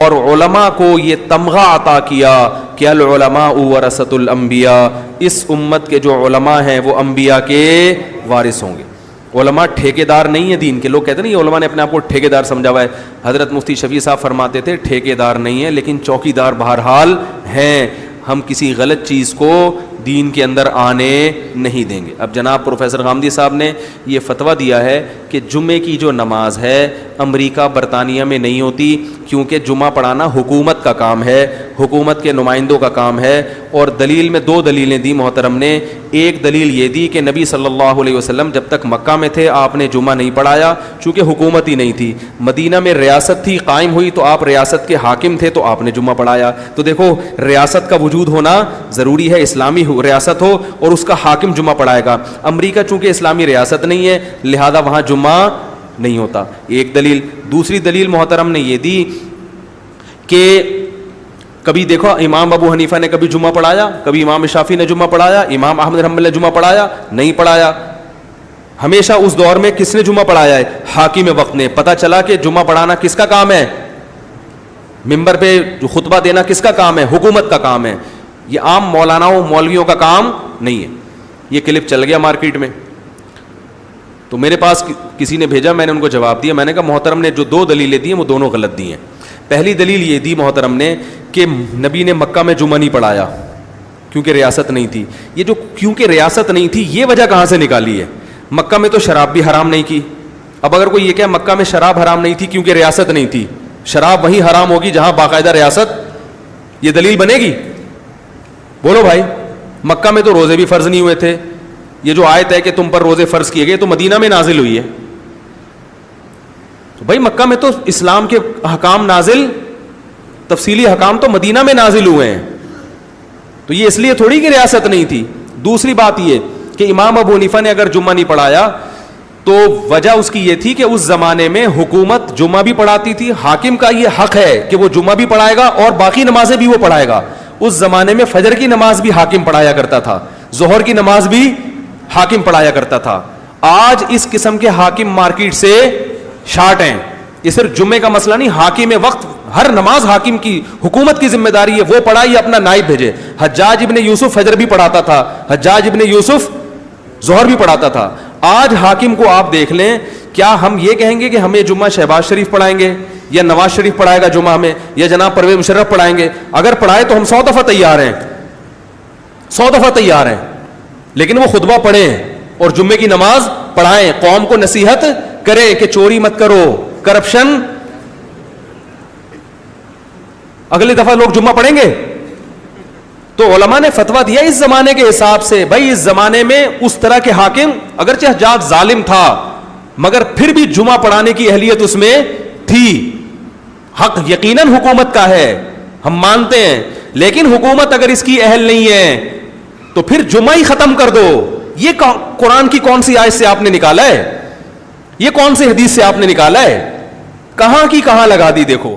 اور علماء کو یہ تمغہ عطا کیا کہ العلماء ورثۃ الانبیاء، اس امت کے جو علماء ہیں وہ انبیاء کے وارث ہوں گے. علماء ٹھیکیدار نہیں ہیں دین کے. لوگ کہتے ہیں نہیں علماء نے اپنے آپ کو ٹھیکیدار سمجھا ہوا ہے. حضرت مفتی شفیع صاحب فرماتے تھے ٹھیکیدار نہیں ہیں لیکن چوکیدار بہرحال ہیں. ہم کسی غلط چیز کو دین کے اندر آنے نہیں دیں گے. اب جناب پروفیسر غامدی صاحب نے یہ فتویٰ دیا ہے کہ جمعے کی جو نماز ہے امریکہ برطانیہ میں نہیں ہوتی، کیونکہ جمعہ پڑھانا حکومت کا کام ہے، حکومت کے نمائندوں کا کام ہے. اور دلیل میں دو دلیلیں دی محترم نے. ایک دلیل یہ دی کہ نبی صلی اللہ علیہ وسلم جب تک مکہ میں تھے آپ نے جمعہ نہیں پڑھایا چونکہ حکومت ہی نہیں تھی. مدینہ میں ریاست تھی، قائم ہوئی تو آپ ریاست کے حاکم تھے تو آپ نے جمعہ پڑھایا. تو دیکھو ریاست کا وجود ہونا ضروری ہے، اسلامی ریاست ہو اور اس کا حاکم جمعہ پڑھائے گا. امریکہ چونکہ اسلامی ریاست نہیں ہے لہذا وہاں جمعہ نہیں ہوتا. ایک دلیل. دوسری دلیل محترم نے یہ دی کہ کبھی دیکھو امام ابو حنیفہ نے کبھی جمعہ پڑھایا، کبھی امام شافعی نے جمعہ پڑھایا، امام احمد بن حنبل نے جمعہ پڑھایا نہیں پڑھایا. ہمیشہ اس دور میں کس نے جمعہ پڑھایا ہے؟ حاکم وقت نے. پتہ چلا کہ جمعہ پڑھانا کس کا کام ہے؟ ممبر پہ جو خطبہ دینا کس کا کام ہے؟ حکومت کا کام ہے. یہ عام مولاناؤں مولویوں کا کام نہیں ہے. یہ کلپ چل گیا مارکیٹ میں تو میرے پاس کسی نے بھیجا، میں نے ان کو جواب دیا. میں نے کہا محترم نے جو دو دلیلیں دی ہیں وہ دونوں غلط دی ہیں. پہلی دلیل یہ دی محترم نے کہ نبی نے مکہ میں جمعہ نہیں پڑھایا کیونکہ ریاست نہیں تھی. یہ جو کیونکہ ریاست نہیں تھی یہ وجہ کہاں سے نکالی ہے؟ مکہ میں تو شراب بھی حرام نہیں کی. اب اگر کوئی یہ کہ مکہ میں شراب حرام نہیں تھی کیونکہ ریاست نہیں تھی، شراب وہیں حرام ہوگی جہاں باقاعدہ ریاست، یہ دلیل بنے گی؟ بولو بھائی. مکہ میں تو روزے بھی فرض نہیں ہوئے تھے. یہ جو آیت ہے کہ تم پر روزے فرض کیے گئے تو مدینہ میں نازل ہوئی ہے. تو بھائی مکہ میں تو اسلام کے حکام نازل، تفصیلی حکام تو مدینہ میں نازل ہوئے ہیں. تو یہ اس لیے تھوڑی کہ ریاست نہیں تھی. دوسری بات یہ کہ امام ابو حنیفہ نے اگر جمعہ نہیں پڑھایا تو وجہ اس کی یہ تھی کہ اس زمانے میں حکومت جمعہ بھی پڑھاتی تھی. حاکم کا یہ حق ہے کہ وہ جمعہ بھی پڑھائے گا اور باقی نمازیں بھی وہ پڑھائے گا. اس زمانے میں فجر کی نماز بھی حاکم پڑھایا کرتا تھا، ظہر کی نماز بھی حاکم پڑھایا کرتا تھا. آج اس قسم کے حاکم مارکیٹ سے شارٹ ہیں. یہ صرف جمعے کا مسئلہ نہیں، حاکم وقت ہر نماز حاکم کی، حکومت کی ذمہ داری ہے. وہ پڑھائے اپنا نائب بھیجے. حجاج ابن یوسف فجر بھی پڑھاتا تھا، حجاج ابن یوسف ظہر بھی پڑھاتا تھا. آج حاکم کو آپ دیکھ لیں، کیا ہم یہ کہیں گے کہ ہمیں جمعہ شہباز شریف پڑھائیں گے یا نواز شریف پڑھائے گا جمعہ میں یا جناب پرویز مشرف پڑھائیں گے؟ اگر پڑھائے تو ہم 100 دفعہ تیار ہیں، 100 دفعہ تیار ہیں. لیکن وہ خطبہ پڑھیں اور جمعے کی نماز پڑھائیں، قوم کو نصیحت کریں کہ چوری مت کرو، کرپشن. اگلی دفعہ لوگ جمعہ پڑھیں گے. تو علماء نے فتویٰ دیا اس زمانے کے حساب سے. بھائی اس زمانے میں اس طرح کے حاکم، اگرچہ حجاج ظالم تھا مگر پھر بھی جمعہ پڑھانے کی اہلیت اس میں تھی. حق یقیناً حکومت کا ہے، ہم مانتے ہیں، لیکن حکومت اگر اس کی اہل نہیں ہے تو پھر جمعہ ہی ختم کر دو. یہ قرآن کی کون سی آیت سے آپ نے نکالا ہے؟ یہ کون سی حدیث سے آپ نے نکالا ہے؟ کہاں کی کہاں لگا دی. دیکھو